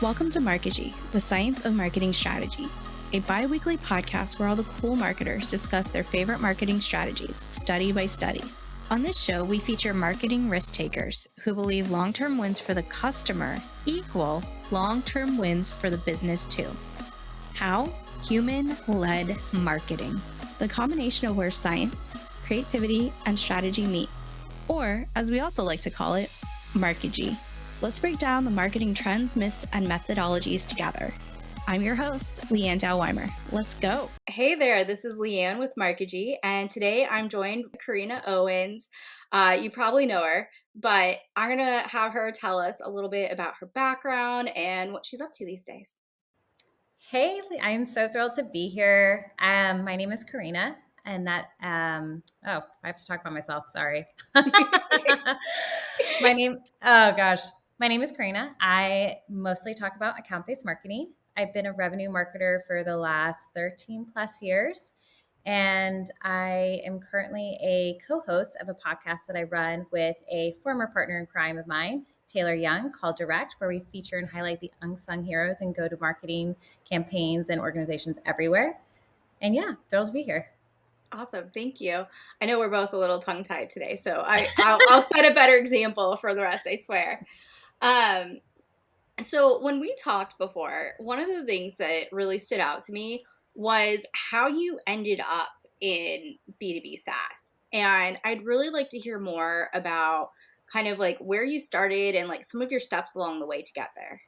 Welcome to Markigy, the science of marketing strategy, a bi-weekly podcast where all the cool marketers discuss their favorite marketing strategies, study by study. On this show, we feature marketing risk takers who believe long-term wins for the customer equal long-term wins for the business too. How? Human-led marketing, the combination of where science, creativity, and strategy meet, or as we also like to call it, Markigy. Let's break down the marketing trends, myths, and methodologies together. I'm your host, Leanne Dow-Weimer. Let's go. Hey there, this is Leanne with Markigy, and today I'm joined by Corrina Owens. You probably know her, but I'm going to have her tell us a little bit about her background and what she's up to these days. Hey, I'm so thrilled to be here. My name is Corrina, and that, I have to talk about myself. Sorry. My name is Corrina. I mostly talk about account-based marketing. I've been a revenue marketer for the last 13 plus years, and I am currently a co-host of a podcast that I run with a former partner in crime of mine, Taylor Young, called Direct, where we feature and highlight the unsung heroes and go-to marketing campaigns and organizations everywhere. And yeah, thrilled to be here. Awesome. Thank you. I know we're both a little tongue-tied today, so I'll set a better example for the rest, I swear. So when we talked before, one of the things that really stood out to me was how you ended up in B2B SaaS. And I'd really like to hear more about kind of like where you started and like some of your steps along the way to get there.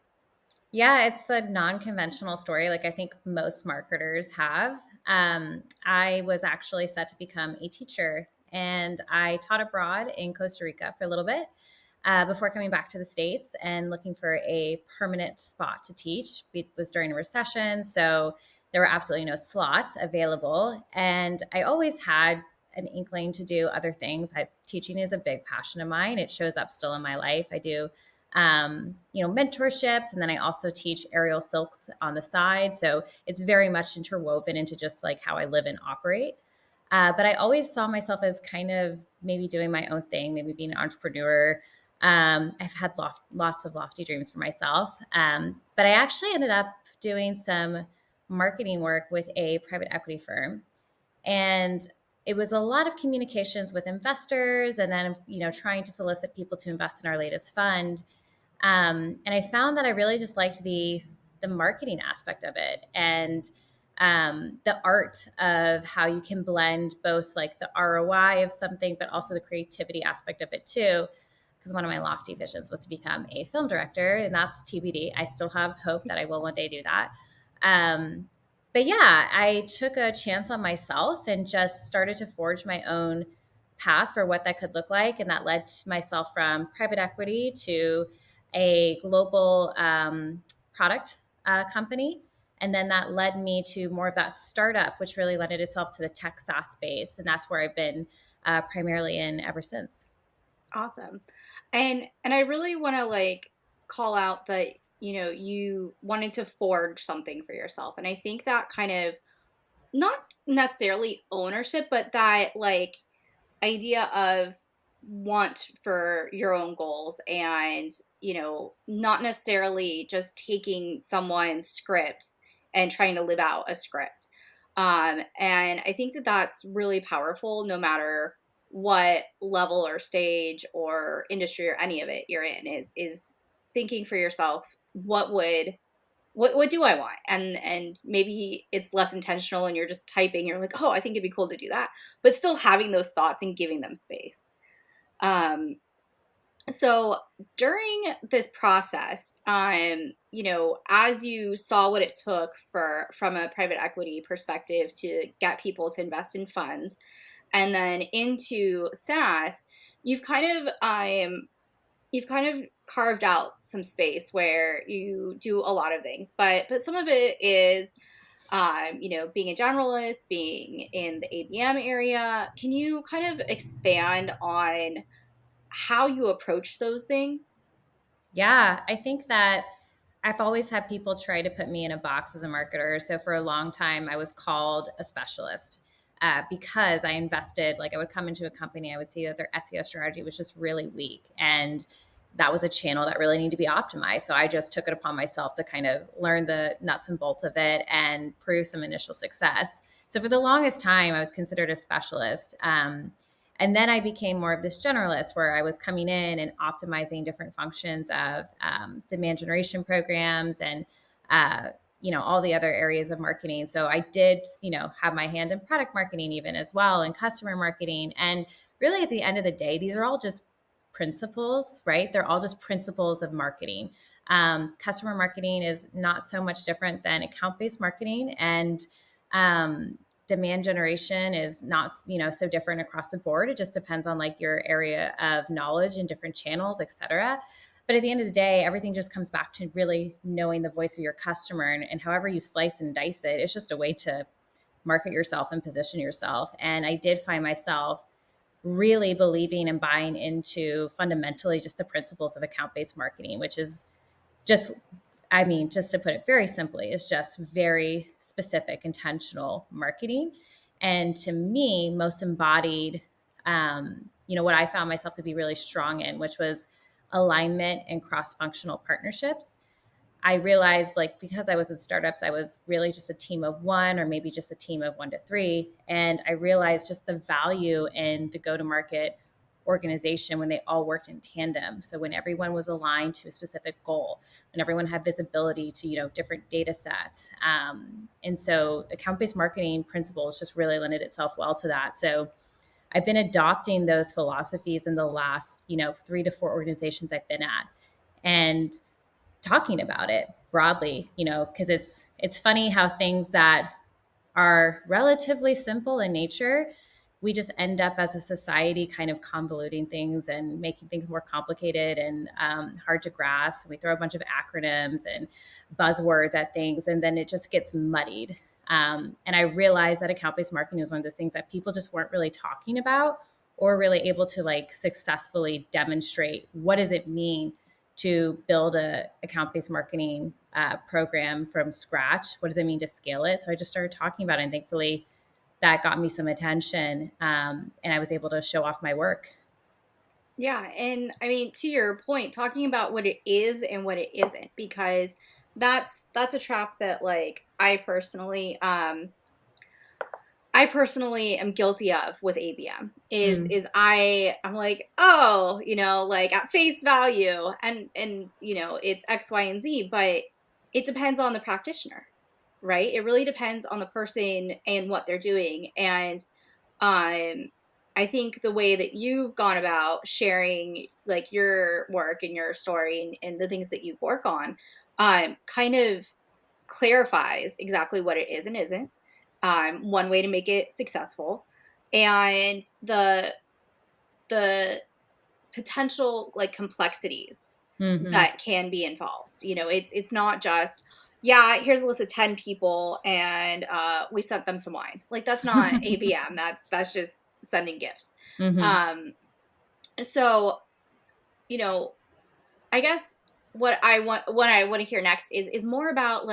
Yeah, it's a non-conventional story, like I think most marketers have. I was actually set to become a teacher, and I taught abroad in Costa Rica for a little bit before coming back to the States and looking for a permanent spot to teach. It was during a recession, so there were absolutely no slots available. And I always had an inkling to do other things. Teaching is a big passion of mine. It shows up still in my life. I do mentorships. And then I also teach aerial silks on the side. So it's very much interwoven into just like how I live and operate. But I always saw myself as kind of maybe doing my own thing, maybe being an entrepreneur. I've had lots of lofty dreams for myself. But I actually ended up doing some marketing work with a private equity firm. And it was a lot of communications with investors and then, trying to solicit people to invest in our latest fund. And I found that I really just liked the marketing aspect of it and the art of how you can blend both like the ROI of something, but also the creativity aspect of it too. Because one of my lofty visions was to become a film director, and that's TBD. I still have hope that I will one day do that. But yeah, I took a chance on myself and just started to forge my own path for what that could look like. And that led myself from private equity to a global product company. And then that led me to more of that startup, which really lended itself to the tech SaaS space. And that's where I've been primarily in ever since. Awesome. And I really want to like call out that, you wanted to forge something for yourself. And I think that kind of not necessarily ownership, but that like idea of want for your own goals and, not necessarily just taking someone's script and trying to live out a script. And I think that that's really powerful no matter what level or stage or industry or any of it you're in is thinking for yourself, what do I want? And maybe it's less intentional and you're just typing, you're like, oh, I think it'd be cool to do that. But still having those thoughts and giving them space. So during this process, as you saw what it took from a private equity perspective to get people to invest in funds and then into SaaS, you've kind of carved out some space where you do a lot of things, but some of it is, being a generalist, being in the ABM area. Can you kind of expand on how you approach those things? Yeah, I think that I've always had people try to put me in a box as a marketer. So for a long time, I was called a specialist because I would come into a company, I would see that their SEO strategy was just really weak. And that was a channel that really needed to be optimized. So I just took it upon myself to kind of learn the nuts and bolts of it and prove some initial success. So for the longest time, I was considered a specialist. And then I became more of this generalist where I was coming in and optimizing different functions of demand generation programs and, all the other areas of marketing. So I did, have my hand in product marketing even as well, and customer marketing. And really at the end of the day, these are all just principles, right? They're all just principles of marketing. Customer marketing is not so much different than account-based marketing, and demand generation is not, so different across the board. It just depends on like your area of knowledge and different channels, et cetera. But at the end of the day, everything just comes back to really knowing the voice of your customer, and however you slice and dice it, it's just a way to market yourself and position yourself. And I did find myself really believing and buying into fundamentally just the principles of account-based marketing, which is just, just to put it very simply, is just very specific, intentional marketing. And to me, most embodied, what I found myself to be really strong in, which was alignment and cross-functional partnerships. I realized, like, because I was in startups, I was really just a team of one, or maybe just a team of 1 to 3. And I realized just the value in the go-to-market organization when they all worked in tandem. So when everyone was aligned to a specific goal, when everyone had visibility to, different data sets. And so account-based marketing principles just really lended itself well to that. So I've been adopting those philosophies in the last, 3 to 4 organizations I've been at. And talking about it broadly, because it's funny how things that are relatively simple in nature, we just end up as a society kind of convoluting things and making things more complicated and hard to grasp. We throw a bunch of acronyms and buzzwords at things, and then it just gets muddied. And I realized that account-based marketing was one of those things that people just weren't really talking about or really able to like successfully demonstrate what does it mean to build a account-based marketing program from scratch. What does it mean to scale it? So I just started talking about it, and thankfully that got me some attention, and I was able to show off my work. Yeah, and I mean, to your point, talking about what it is and what it isn't, because that's a trap that like I personally am guilty of with ABM Mm. is I'm like, oh, like at face value, and it's X, Y, and Z, but it depends on the practitioner, right? It really depends on the person and what they're doing. And um I think the way that you've gone about sharing like your work and your story and the things that you work on kind of clarifies exactly what it is and isn't. One way to make it successful, and the potential like complexities Hmm. that can be involved. It's not just, yeah, here's a list of 10 people and we sent them some wine. Like that's not ABM. That's just sending gifts. Hmm. Um so, you know, I guess what I want to hear next is more about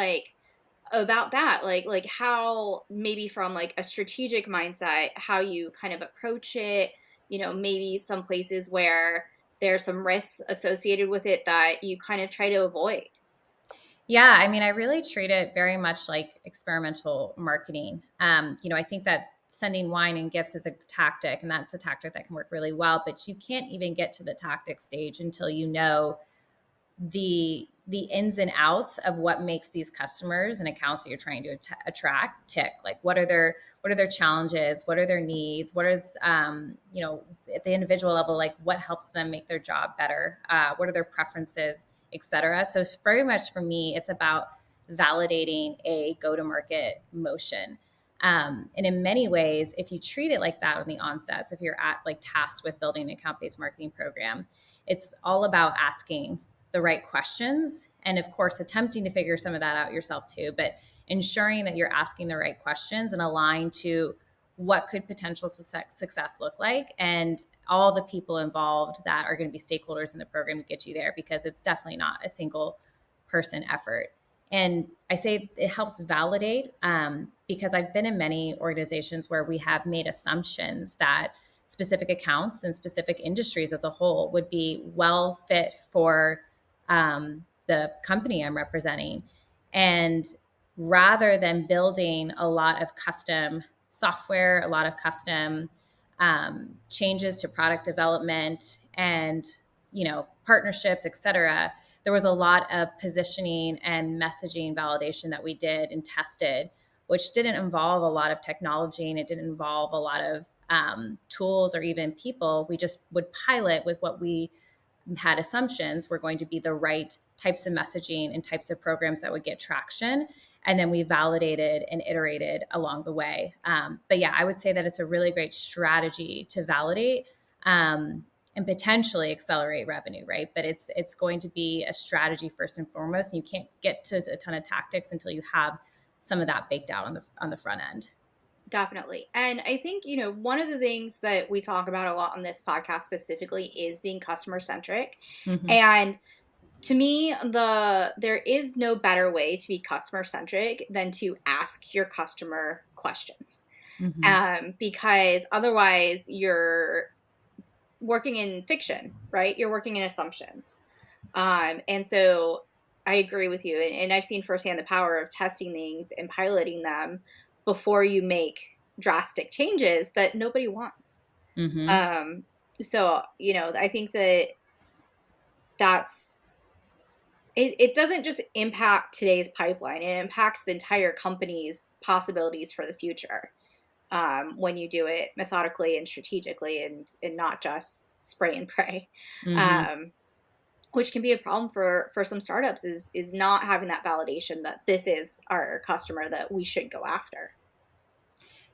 that, like how maybe from like a strategic mindset, how you kind of approach it, maybe some places where there's some risks associated with it that you kind of try to avoid. Yeah, I really treat it very much like experimental marketing. I think that sending wine and gifts is a tactic, and that's a tactic that can work really well, but you can't even get to the tactic stage until you know the ins and outs of what makes these customers and accounts that you're trying to attract tick. Like what are their challenges, what are their needs, what is at the individual level, like what helps them make their job better, what are their preferences, etc. So it's very much, for me, it's about validating a go to market motion. And in many ways, if you treat it like that on the onset, so if you're at like tasked with building an account based marketing program, it's all about asking the right questions, and of course attempting to figure some of that out yourself too, but ensuring that you're asking the right questions and aligned to what could potential success look like, and all the people involved that are going to be stakeholders in the program to get you there, because it's definitely not a single person effort. And I say it helps validate, because I've been in many organizations where we have made assumptions that specific accounts and specific industries as a whole would be well fit for the company I'm representing. And rather than building a lot of custom software, a lot of custom changes to product development and, partnerships, et cetera, there was a lot of positioning and messaging validation that we did and tested, which didn't involve a lot of technology and it didn't involve a lot of tools or even people. We just would pilot with what we had assumptions were going to be the right types of messaging and types of programs that would get traction. And then we validated and iterated along the way. But yeah, I would say that it's a really great strategy to validate and potentially accelerate revenue, right? But it's going to be a strategy first and foremost. And you can't get to a ton of tactics until you have some of that baked out on the front end. Definitely. And I think, one of the things that we talk about a lot on this podcast specifically is being customer centric. Mm-hmm. And to me, there is no better way to be customer centric than to ask your customer questions. Mm-hmm. Because otherwise you're working in fiction, right? You're working in assumptions. And so I agree with you. And I've seen firsthand the power of testing things and piloting them before you make drastic changes that nobody wants. Mm-hmm. So, I think that's it doesn't just impact today's pipeline, it impacts the entire company's possibilities for the future. When you do it methodically and strategically and not just spray and pray. Mm-hmm. Um, which can be a problem for some startups is not having that validation that this is our customer that we should go after.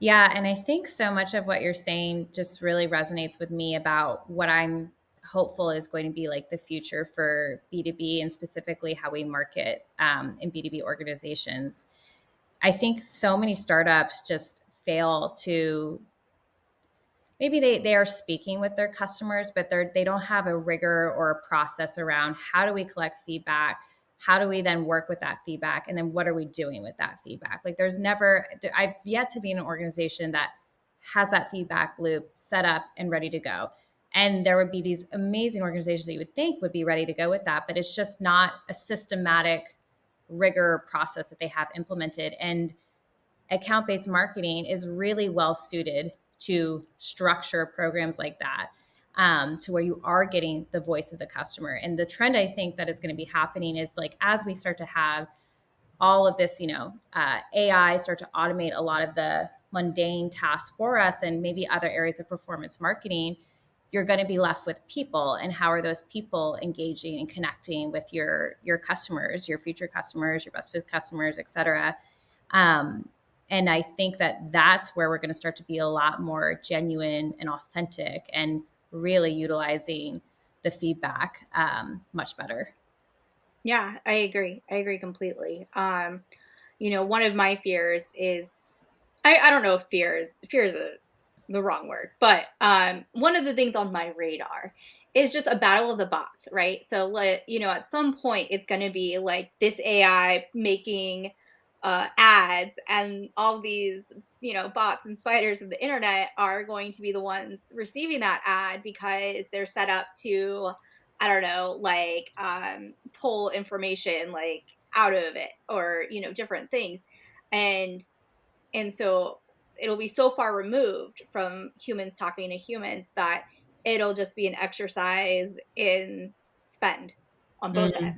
Yeah, and I think so much of what you're saying just really resonates with me about what I'm hopeful is going to be like the future for B2B and specifically how we market in B2B organizations. I think so many startups just fail to, maybe they are speaking with their customers, but they don't have a rigor or a process around how do we collect feedback, how do we then work with that feedback, and then what are we doing with that feedback. Like I've yet to be in an organization that has that feedback loop set up and ready to go. And there would be these amazing organizations that you would think would be ready to go with that, but it's just not a systematic rigor process that they have implemented. And account-based marketing is really well suited to structure programs like that, to where you are getting the voice of the customer. And the trend I think that is going to be happening is like as we start to have all of this, AI start to automate a lot of the mundane tasks for us and maybe other areas of performance marketing, you're going to be left with people. And how are those people engaging and connecting with your customers, your future customers, your best fit customers, et cetera. And I think that that's where we're going to start to be a lot more genuine and authentic and really utilizing the feedback much better. Yeah, I agree. I agree completely. One of my fears is I don't know if fear is the wrong word, but one of the things on my radar is just a battle of the bots, right? So at some point it's going to be like this AI making ads, and all these bots and spiders of the internet are going to be the ones receiving that ad because they're set up to, I don't know, like pull information like out of it, or different things. And and so it'll be so far removed from humans talking to humans that it'll just be an exercise in spend on both Mm.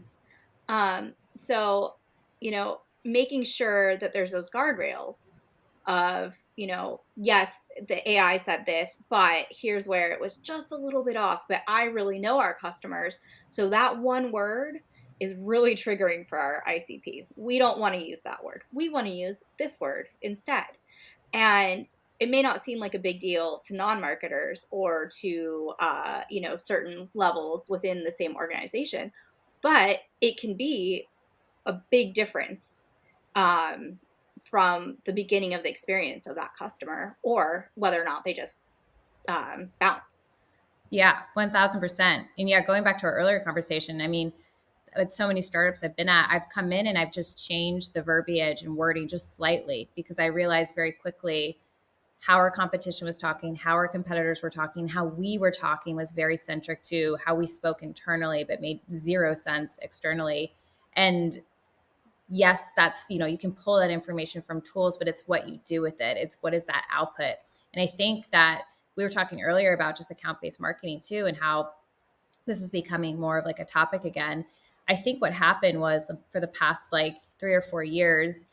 ends. So, making sure that there's those guardrails of, yes, the AI said this, but here's where it was just a little bit off. But I really know our customers. So that one word is really triggering for our ICP. We don't want to use that word. We want to use this word instead. And it may not seem like a big deal to non-marketers or to certain levels within the same organization, but it can be a big difference um, from the beginning of the experience of that customer, or whether or not they just bounce. Yeah, 1000%. And yeah, going back to our earlier conversation, I mean, with so many startups I've been at, I've come in and I've just changed the verbiage and wording just slightly because I realized very quickly how our competition was talking, how our competitors were talking, how we were talking was very centric to how we spoke internally, but made zero sense externally. And yes, that's, you can pull that information from tools, but it's what you do with it. It's what is that output? And I think that we were talking earlier about just account-based marketing too, and how this is becoming more of like a topic again. I think what happened was for the past like 3 or 4 years,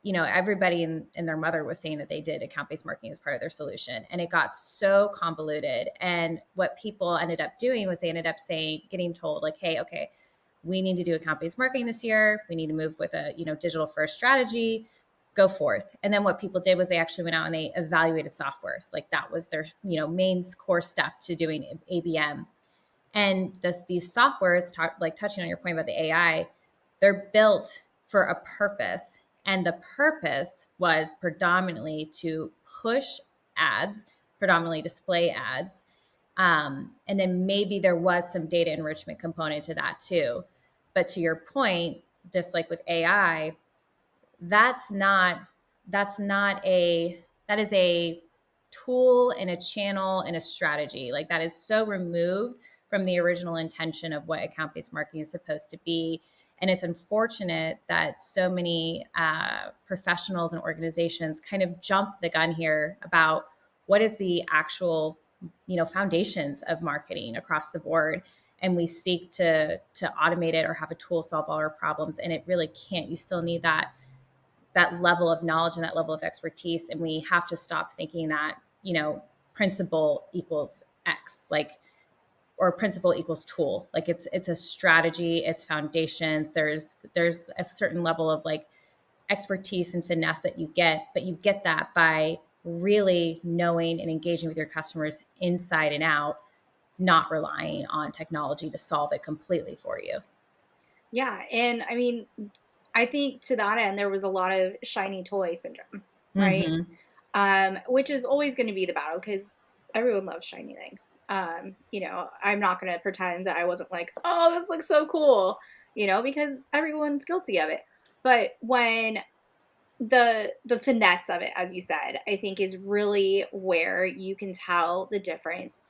everybody and their mother was saying that they did account-based marketing as part of their solution. And it got so convoluted. And what people ended up doing was they ended up getting told like, hey, okay, we need to do account-based marketing this year. We need to move with a, digital first strategy, go forth. And then what people did was they actually went out and they evaluated softwares. Like that was their, main core step to doing ABM. And these softwares, like touching on your point about the AI, they're built for a purpose. And the purpose was predominantly to push ads, predominantly display ads. And then maybe there was some data enrichment component to that too. But to your point, just like with AI, that's not that is a tool and a channel and a strategy. Like that is so removed from the original intention of what account-based marketing is supposed to be. And it's unfortunate that so many professionals and organizations kind of jump the gun here about what is the actual, foundations of marketing across the board. And we seek to automate it or have a tool solve all our problems. And it really can't. You still need that level of knowledge and that level of expertise. And we have to stop thinking that, principle equals X, like, or principle equals tool. Like it's a strategy, it's foundations. There's a certain level of like expertise and finesse that you get, but you get that by really knowing and engaging with your customers inside and out, not relying on technology to solve it completely for you. Yeah. And I mean, I think to that end, there was a lot of shiny toy syndrome, right? Mm-hmm. Which is always going to be the battle because everyone loves shiny things. I'm not going to pretend that I wasn't like, oh, this looks so cool, because everyone's guilty of it. But when the finesse of it, as you said, I think is really where you can tell the difference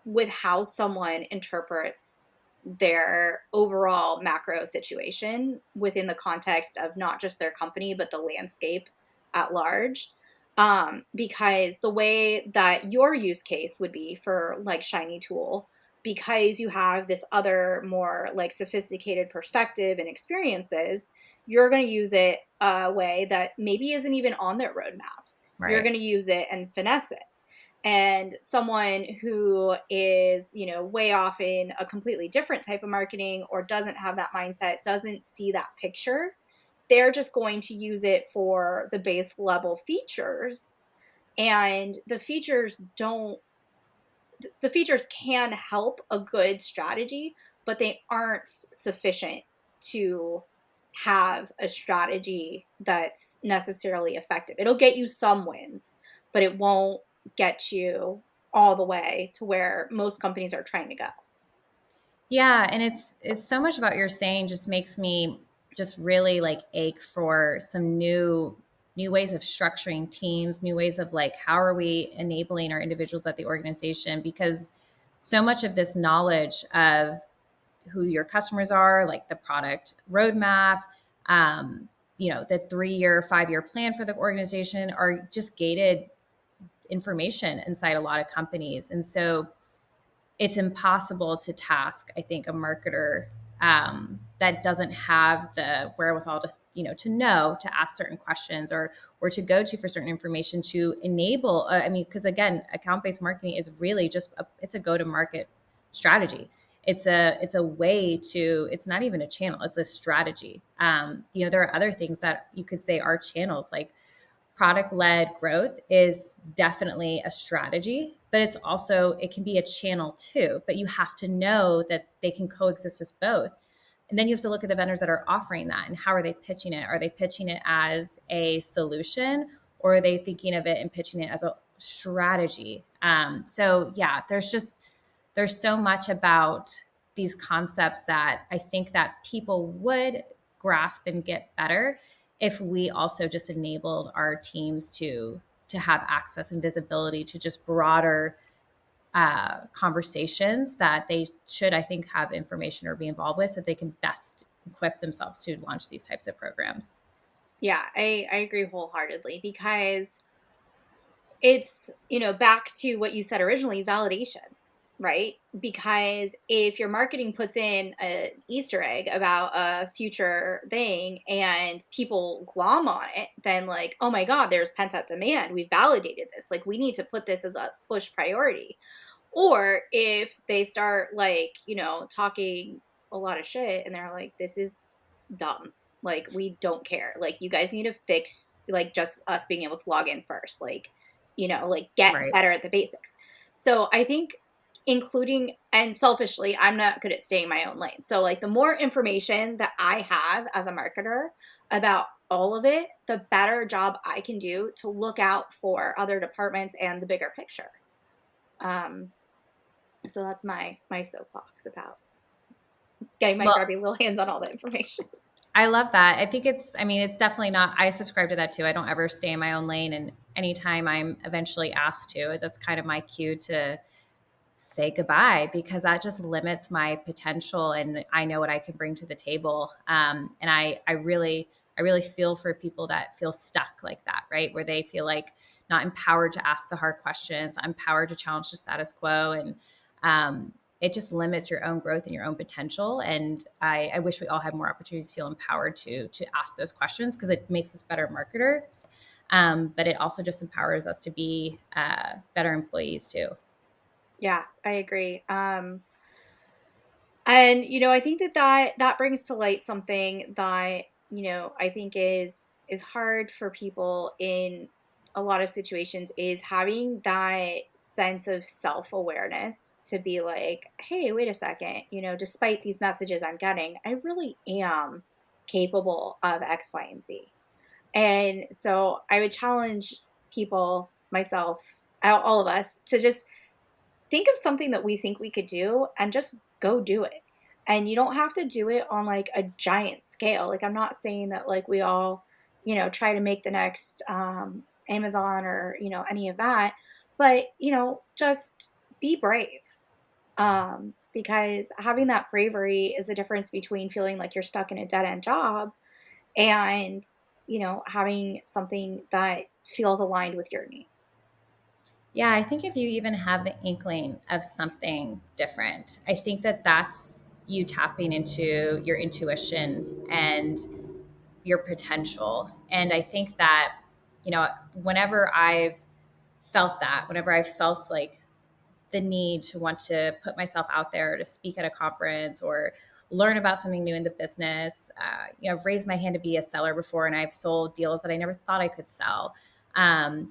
with how someone interprets their overall macro situation within the context of not just their company but the landscape at large. Because the way that your use case would be for like shiny tool, because you have this other more like sophisticated perspective and experiences, you're going to use it a way that maybe isn't even on their roadmap. You're Right. going to use it and finesse it. And someone who is, way off in a completely different type of marketing or doesn't have that mindset, doesn't see that picture, they're just going to use it for the base level features. And the features can help a good strategy, but they aren't sufficient to have a strategy that's necessarily effective. It'll get you some wins, but it won't get you all the way to where most companies are trying to go. Yeah, and it's so much about your saying just makes me just really like ache for some new ways of structuring teams, new ways of like how are we enabling our individuals at the organization, because so much of this knowledge of who your customers are, like the product roadmap, the 3-year, 5-year plan for the organization are just gated information inside a lot of companies. And so it's impossible to task, I think, a marketer that doesn't have the wherewithal to ask certain questions or to go to for certain information to enable. Because again, account-based marketing is really just it's a go-to-market strategy. It's a way to. It's not even a channel. It's a strategy. There are other things that you could say are channels, like product-led growth is definitely a strategy, but it can be a channel too, but you have to know that they can coexist as both. And then you have to look at the vendors that are offering that and how are they pitching it? Are they pitching it as a solution, or are they thinking of it and pitching it as a strategy? So yeah, there's so much about these concepts that I think that people would grasp and get better if we also just enabled our teams to to have access and visibility to just broader conversations that they should, I think, have information or be involved with so they can best equip themselves to launch these types of programs. Yeah, I agree wholeheartedly because it's, back to what you said originally, validation, right? Because if your marketing puts in an Easter egg about a future thing and people glom on it, then like, oh my God, there's pent up demand. We validated this. Like, we need to put this as a push priority. Or if they start like, talking a lot of shit and they're like, this is dumb. Like, we don't care. Like, you guys need to fix like just us being able to log in first. Like, like get Right. better at the basics. So I think including and selfishly, I'm not good at staying in my own lane. So like the more information that I have as a marketer about all of it, the better job I can do to look out for other departments and the bigger picture. Um, so that's my soapbox about getting my Well, grubby little hands on all the information. I love that. I think I mean, it's definitely not, I subscribe to that too. I don't ever stay in my own lane. And anytime I'm eventually asked to, that's kind of my cue to say goodbye because that just limits my potential and I know what I can bring to the table. And I really feel for people that feel stuck like that, right? Where they feel like not empowered to ask the hard questions, empowered to challenge the status quo. And it just limits your own growth and your own potential. And I wish we all had more opportunities to feel empowered to ask those questions because it makes us better marketers. But it also just empowers us to be better employees too. Yeah, I agree. And I think that brings to light something that I think is hard for people in a lot of situations is having that sense of self-awareness to be like, hey, wait a second, despite these messages I'm getting, I really am capable of X, Y, and Z. And so I would challenge people, myself, all of us, to just think of something that we think we could do and just go do it. And you don't have to do it on like a giant scale. Like, I'm not saying that like we all, try to make the next Amazon or, any of that, but, just be brave. Because having that bravery is the difference between feeling like you're stuck in a dead end job and, having something that feels aligned with your needs. Yeah, I think if you even have the inkling of something different, I think that that's you tapping into your intuition and your potential. And I think that, whenever I've felt that, whenever I've felt like the need to want to put myself out there to speak at a conference or learn about something new in the business. I've raised my hand to be a seller before, and I've sold deals that I never thought I could sell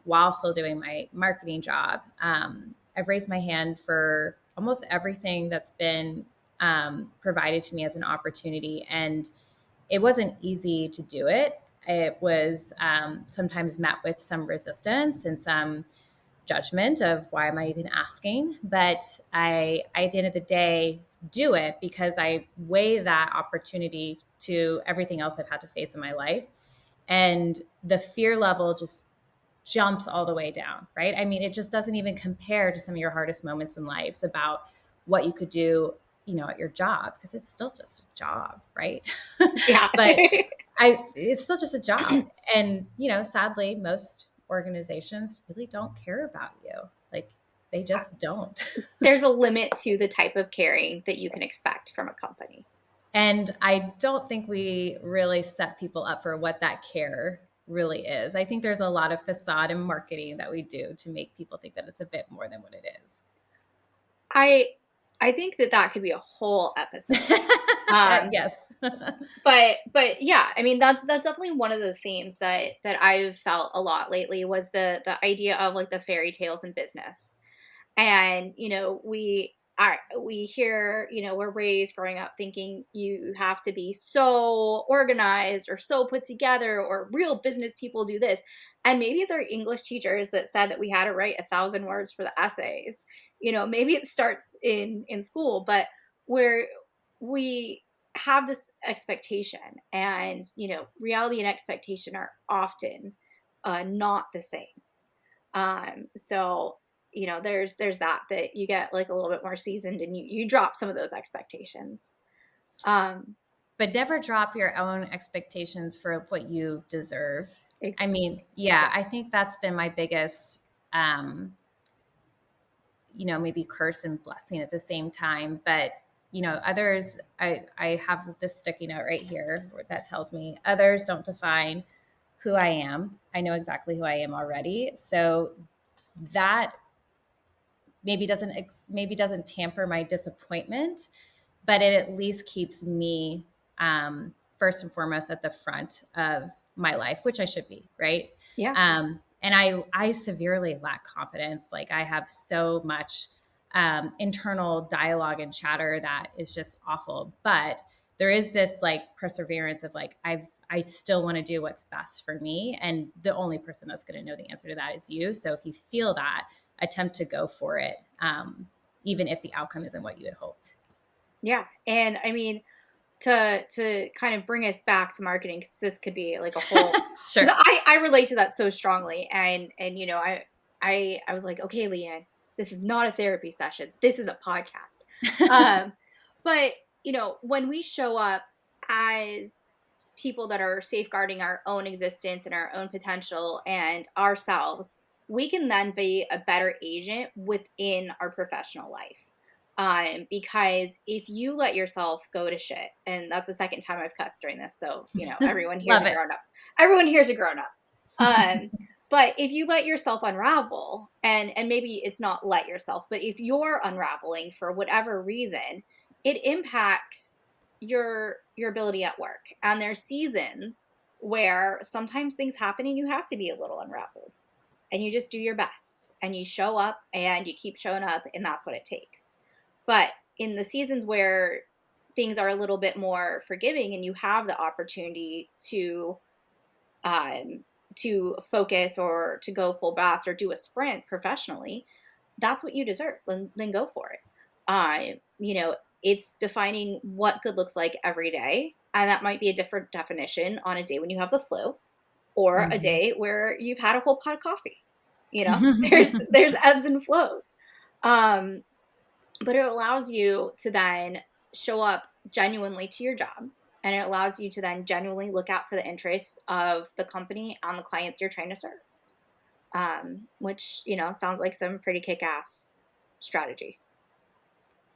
while still doing my marketing job. I've raised my hand for almost everything that's been provided to me as an opportunity, and it wasn't easy to do it. It was sometimes met with some resistance and some judgment of why am I even asking? But at the end of the day, do it because I weigh that opportunity to everything else I've had to face in my life. And the fear level just jumps all the way down, right? I mean, it just doesn't even compare to some of your hardest moments in lives about what you could do, at your job, because it's still just a job, right? Yeah. But it's still just a job. And, sadly, most organizations really don't care about you. Like they just don't. There's a limit to the type of caring that you can expect from a company. And I don't think we really set people up for what that care really is. I think there's a lot of facade and marketing that we do to make people think that it's a bit more than what it is. I I think that could be a whole episode. Yes. But yeah, I mean that's definitely one of the themes that I've felt a lot lately was the idea of like the fairy tales in business. And, we hear, we're raised growing up thinking you have to be so organized or so put together or real business people do this. And maybe it's our English teachers that said that we had to write 1,000 words for the essays. Maybe it starts in school, but where we have this expectation and, reality and expectation are often not the same. So, there's that you get like a little bit more seasoned and you drop some of those expectations. Um, But never drop your own expectations for what you deserve. I mean, exactly. yeah, Yeah. I think that's been my biggest, maybe curse and blessing at the same time. But, others, I have this sticky note right here that tells me others don't define who I am. I know exactly who I am already. So that maybe doesn't tamper my disappointment, but it at least keeps me first and foremost at the front of my life, which I should be, right? Yeah. And I severely lack confidence. Like I have so much internal dialogue and chatter that is just awful. But there is this like perseverance of like I still want to do what's best for me, and the only person that's going to know the answer to that is you. So if you feel that, attempt to go for it, even if the outcome isn't what you had hoped. Yeah. And I mean, to kind of bring us back to marketing, because this could be like a whole, because Sure. I relate to that so strongly. And I was like, okay, Leanne, this is not a therapy session. This is a podcast. Um, but when we show up as people that are safeguarding our own existence and our own potential and ourselves, we can then be a better agent within our professional life. Because if you let yourself go to shit, and that's the second time I've cussed during this, so everyone here's Love a it. grown up. Everyone here's a grown up. But if you let yourself unravel, and maybe it's not let yourself, but if you're unraveling for whatever reason, it impacts your ability at work. And there's seasons where sometimes things happen and you have to be a little unraveled. And you just do your best and you show up and you keep showing up, and that's what it takes. But in the seasons where things are a little bit more forgiving and you have the opportunity um, to focus or to go full blast or do a sprint professionally, that's what you deserve. Then go for it. It's defining what good looks like every day. And that might be a different definition on a day when you have the flu or a Mhm. day where you've had a whole pot of coffee. There's ebbs and flows. Um, but it allows you to then show up genuinely to your job, and it allows you to then genuinely look out for the interests of the company and the client that you're trying to serve, which sounds like some pretty kick-ass strategy.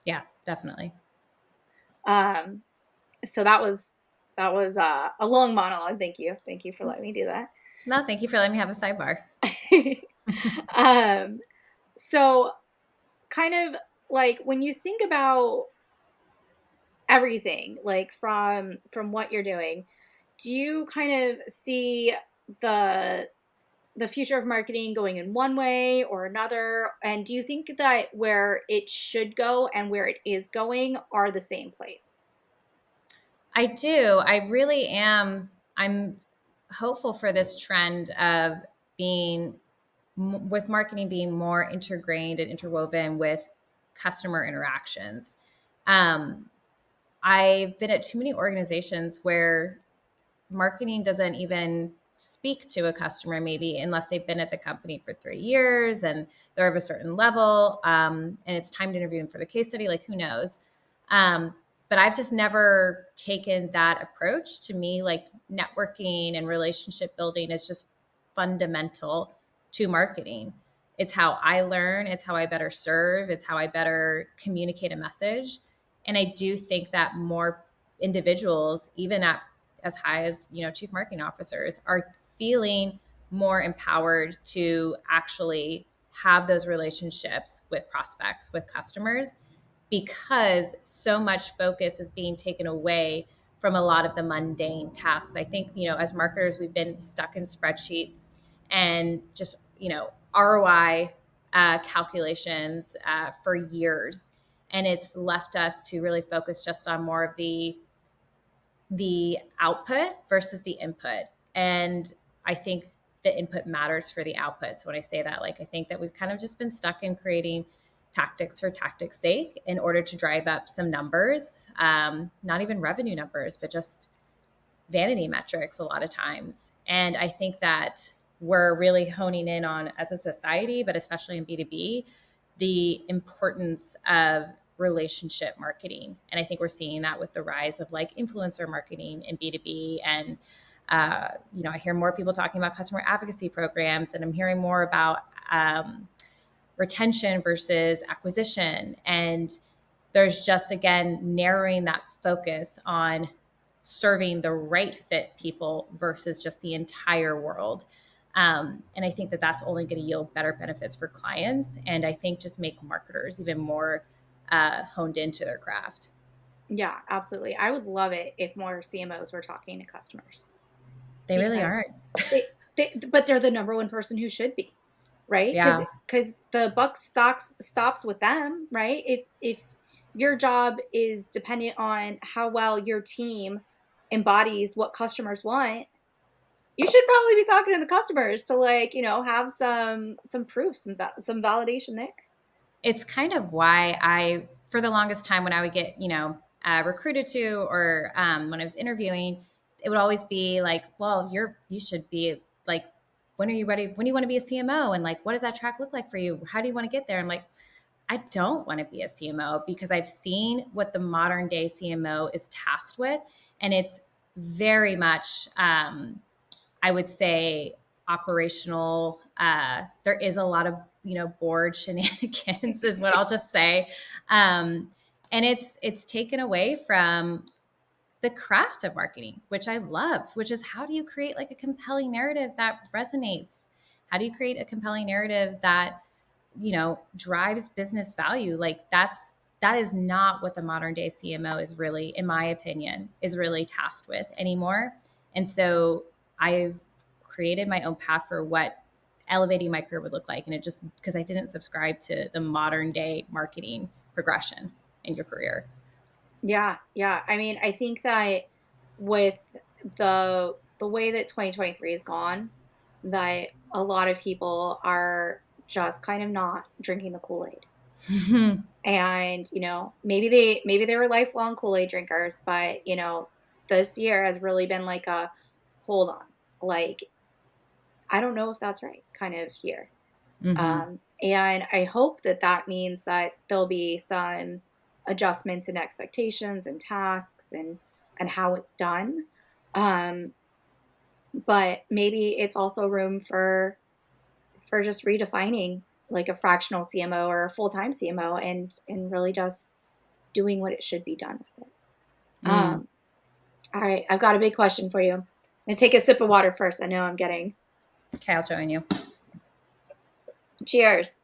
Yeah, definitely. So that was a long monologue. Thank you for letting me do No, thank you for letting me have a sidebar. that. So kind of like when you think about everything, like from what you're doing, do you kind of see the the future of marketing going in one way or another, and do you think that where it should go and where it is going are the same place? I do. I really am. I'm hopeful for this trend of being with marketing being more integrated and interwoven with customer interactions. Um, I've been at too many organizations where marketing doesn't even speak to a customer, maybe unless they've been at the company for 3 years and they're of a certain level, and it's time to interview them for the case study. Like, who knows? Um, but I've just never taken that approach. To me, like networking and relationship building is just fundamental to marketing. It's how I learn, it's how I better serve, it's how I better communicate a message. And I do think that more individuals, even at as high as chief marketing officers, are feeling more empowered to actually have those relationships with prospects, with customers, because so much focus is being taken away from a lot of the mundane tasks. I think, as marketers, we've been stuck in spreadsheets and just, ROI calculations for years. And it's left us to really focus just on more of the output versus the input. And I think the input matters for the output. So when I say that, like, I think that we've kind of just been stuck in creating tactics for tactics sake in order to drive up some numbers, not even revenue numbers, but just vanity metrics a lot of times. And I think that we're really honing in on as a society, but especially in B2B, the importance of relationship marketing. And I think we're seeing that with the rise of like influencer marketing in B2B. And, I hear more people talking about customer advocacy programs, and I'm hearing more about retention versus acquisition. And there's just, again, narrowing that focus on serving the right fit people versus just the entire world. And I think that that's only going to yield better benefits for clients. And I think just make marketers even more honed into their craft. Yeah, absolutely. I would love it if more CMOs were talking to customers, They really because aren't. but they're the number one person who should be, right? Yeah. Because the buck stops with them, right? If your job is dependent on how well your team embodies what customers want, you should probably be talking to the customers to, like, have some proof, some validation there. It's kind of why for the longest time, when I would get, recruited to, or when I was interviewing, it would always be like, well, you should be like, when are you ready? When do you want to be a CMO? And like, what does that track look like for you? How do you want to get there? I'm like, I don't want to be a CMO, because I've seen what the modern day CMO is tasked with. And it's very much, I would say, operational. There is a lot of, board shenanigans is what I'll just say. And it's taken away from the craft of marketing, which I love, which is, how do you create like a compelling narrative that resonates? How do you create a compelling narrative that, drives business value? Like that is not what the modern day CMO is really, in my opinion, is really tasked with anymore. And so I've created my own path for what elevating my career would look like. And it just, because I didn't subscribe to the modern day marketing progression in your career. Yeah, yeah. I mean, I think that with the way that 2023 is gone, that a lot of people are just kind of not drinking the Kool-Aid. And, maybe they were lifelong Kool-Aid drinkers, but, this year has really been like a hold on. Like, I don't know if that's right kind of year. Mm-hmm. And I hope that that means that there'll be some adjustments in expectations and tasks and how it's done. Um, but maybe it's also room for just redefining like a fractional CMO or a full-time CMO, and really just doing what it should be done with it. Mm. Um, all right, I've got a big question for you. I'm gonna take a sip of water first. I know I'm getting Okay, I'll join you. cheers.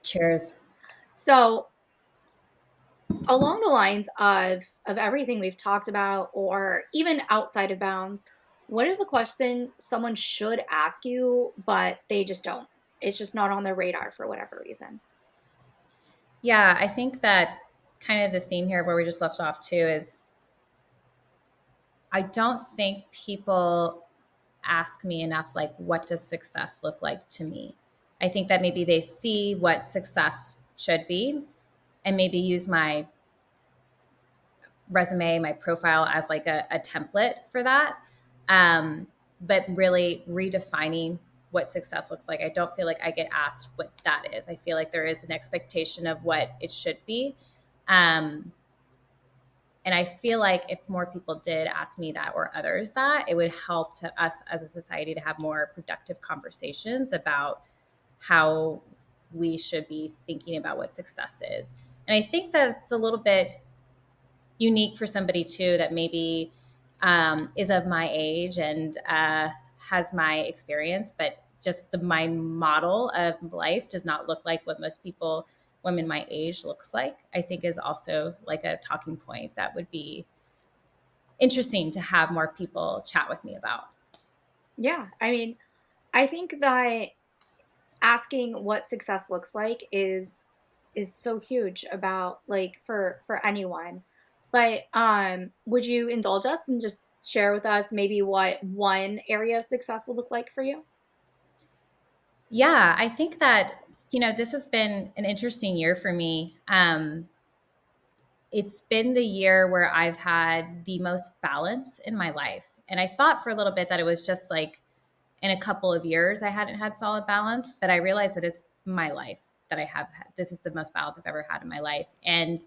Cheers. So, along the lines of everything we've talked about, or even outside of bounds, what is the question someone should ask you but they just don't? It's just not on their radar for whatever reason. Yeah, I think that kind of the theme here where we just left off too is, I don't think people ask me enough, like, what does success look like to me? I think that maybe they see what success should be and maybe use my resume, my profile as like a template for that. But really redefining what success looks like. I don't feel like I get asked what that is. I feel like there is an expectation of what it should be. Um, and I feel like if more people did ask me that, or others that, it would help to us as a society to have more productive conversations about how we should be thinking about what success is. And I think that it's a little bit unique for somebody too that maybe is of my age and has my experience, but just my model of life does not look like what most people, women my age, looks like. I think is also like a talking point that would be interesting to have more people chat with me about. Yeah, I mean, I think that asking what success looks like is so huge about, like, for anyone. But would you indulge us and just share with us maybe what one area of success would look like for you? Yeah, I think that, this has been an interesting year for me. It's been the year where I've had the most balance in my life. And I thought for a little bit that it was just like in a couple of years I hadn't had solid balance, but I realized that it's my life that I have had. This is the most balance I've ever had in my life. And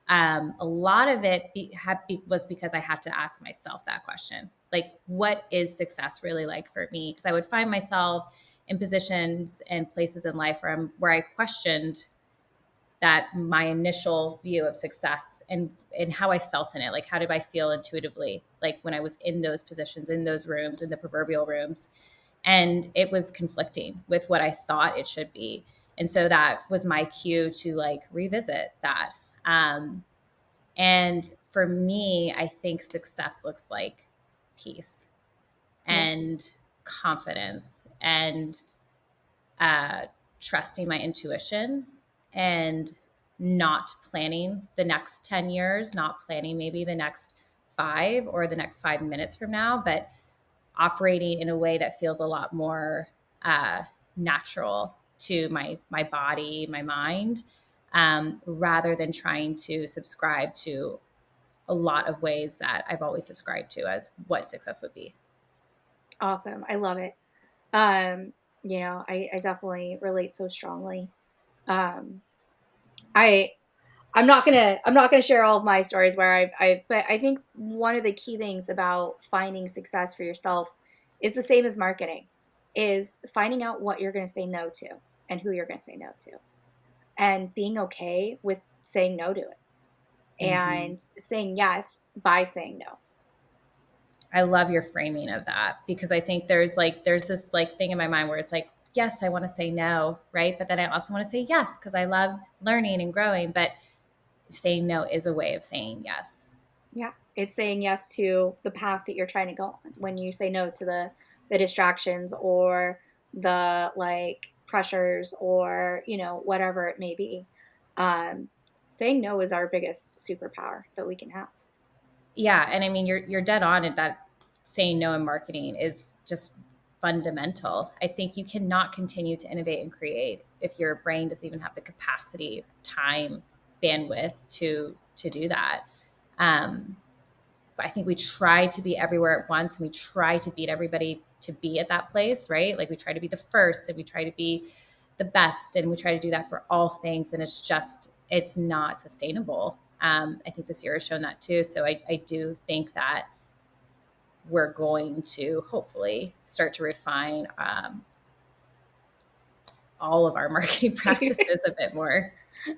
a lot of it was because I had to ask myself that question, like, what is success really like for me? Because I would find myself in positions and places in life where I questioned that my initial view of success and how I felt in it. Like, how did I feel intuitively? Like when I was in those positions, in those rooms, in the proverbial rooms, and it was conflicting with what I thought it should be. And so that was my cue to like revisit that. And for me, I think success looks like peace Yeah. and confidence and uh, trusting my intuition and not planning the next 10 years, not planning maybe the next 5 or the next 5 minutes from now, but operating in a way that feels a lot more natural to my body, my mind, rather than trying to subscribe to a lot of ways that I've always subscribed to as what success would be. Awesome. I love it. Um, I definitely relate so strongly. Um, I I'm not gonna share all of my stories where but I think one of the key things about finding success for yourself is the same as marketing, is finding out what you're gonna say no to and who you're gonna say no to, and being okay with saying no to it Mm-hmm. and saying yes by saying no. I love your framing of that because I think there's this like thing in my mind where it's like, yes, I want to say no, right? But then I also want to say yes because I love learning and growing. But saying no is a way of saying yes. Yeah, it's saying yes to the path that you're trying to go on. When you say no to the distractions or the like pressures or whatever it may be, um, saying no is our biggest superpower that we can have. Yeah, and I mean you're dead on at that. Saying no in marketing is just fundamental. I think you cannot continue to innovate and create if your brain doesn't even have the capacity, time, bandwidth to do that. Um, I think we try to be everywhere at once and we try to beat everybody to be at that place, right? Like we try to be the first and we try to be the best and we try to do that for all things. And it's not sustainable. I think this year has shown that too. So I do think that we're going to hopefully start to refine all of our marketing practices a bit more.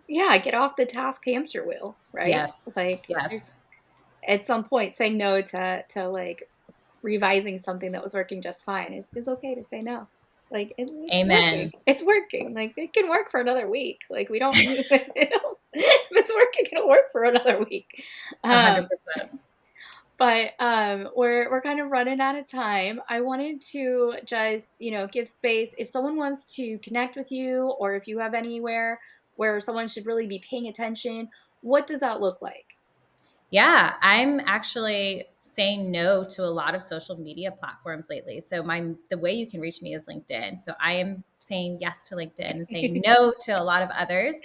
Yeah, get off the task hamster wheel, right? Yes. Like Yes. at some point saying no to like revising something that was working just fine is okay to say no. Like it's working. Amen. It's working. Like it can work for another week. Like we don't, if it's working, it'll work for another week. A hundred Um, percent. but we're kind of running out of time. I wanted to just give space if someone wants to connect with you, or if you have anywhere where someone should really be paying attention. What does that look like? Yeah, I'm actually saying no to a lot of social media platforms lately. So the way you can reach me is LinkedIn. So I am saying yes to LinkedIn and saying no to a lot of others.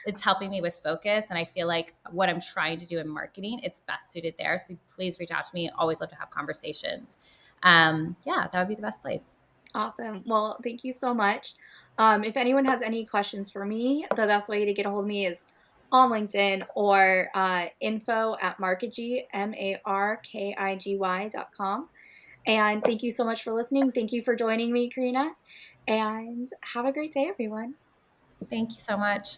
It's helping me with focus and I feel like what I'm trying to do in marketing, it's best suited there. So please reach out to me. Always love to have conversations. Yeah, that would be the best place. Awesome. Well, thank you so much. If anyone has any questions for me, the best way to get a hold of me is on LinkedIn or info at Markigy, MARKIGY.com. And thank you so much for listening. Thank you for joining me, Corrina. And have a great day, everyone. Thank you so much.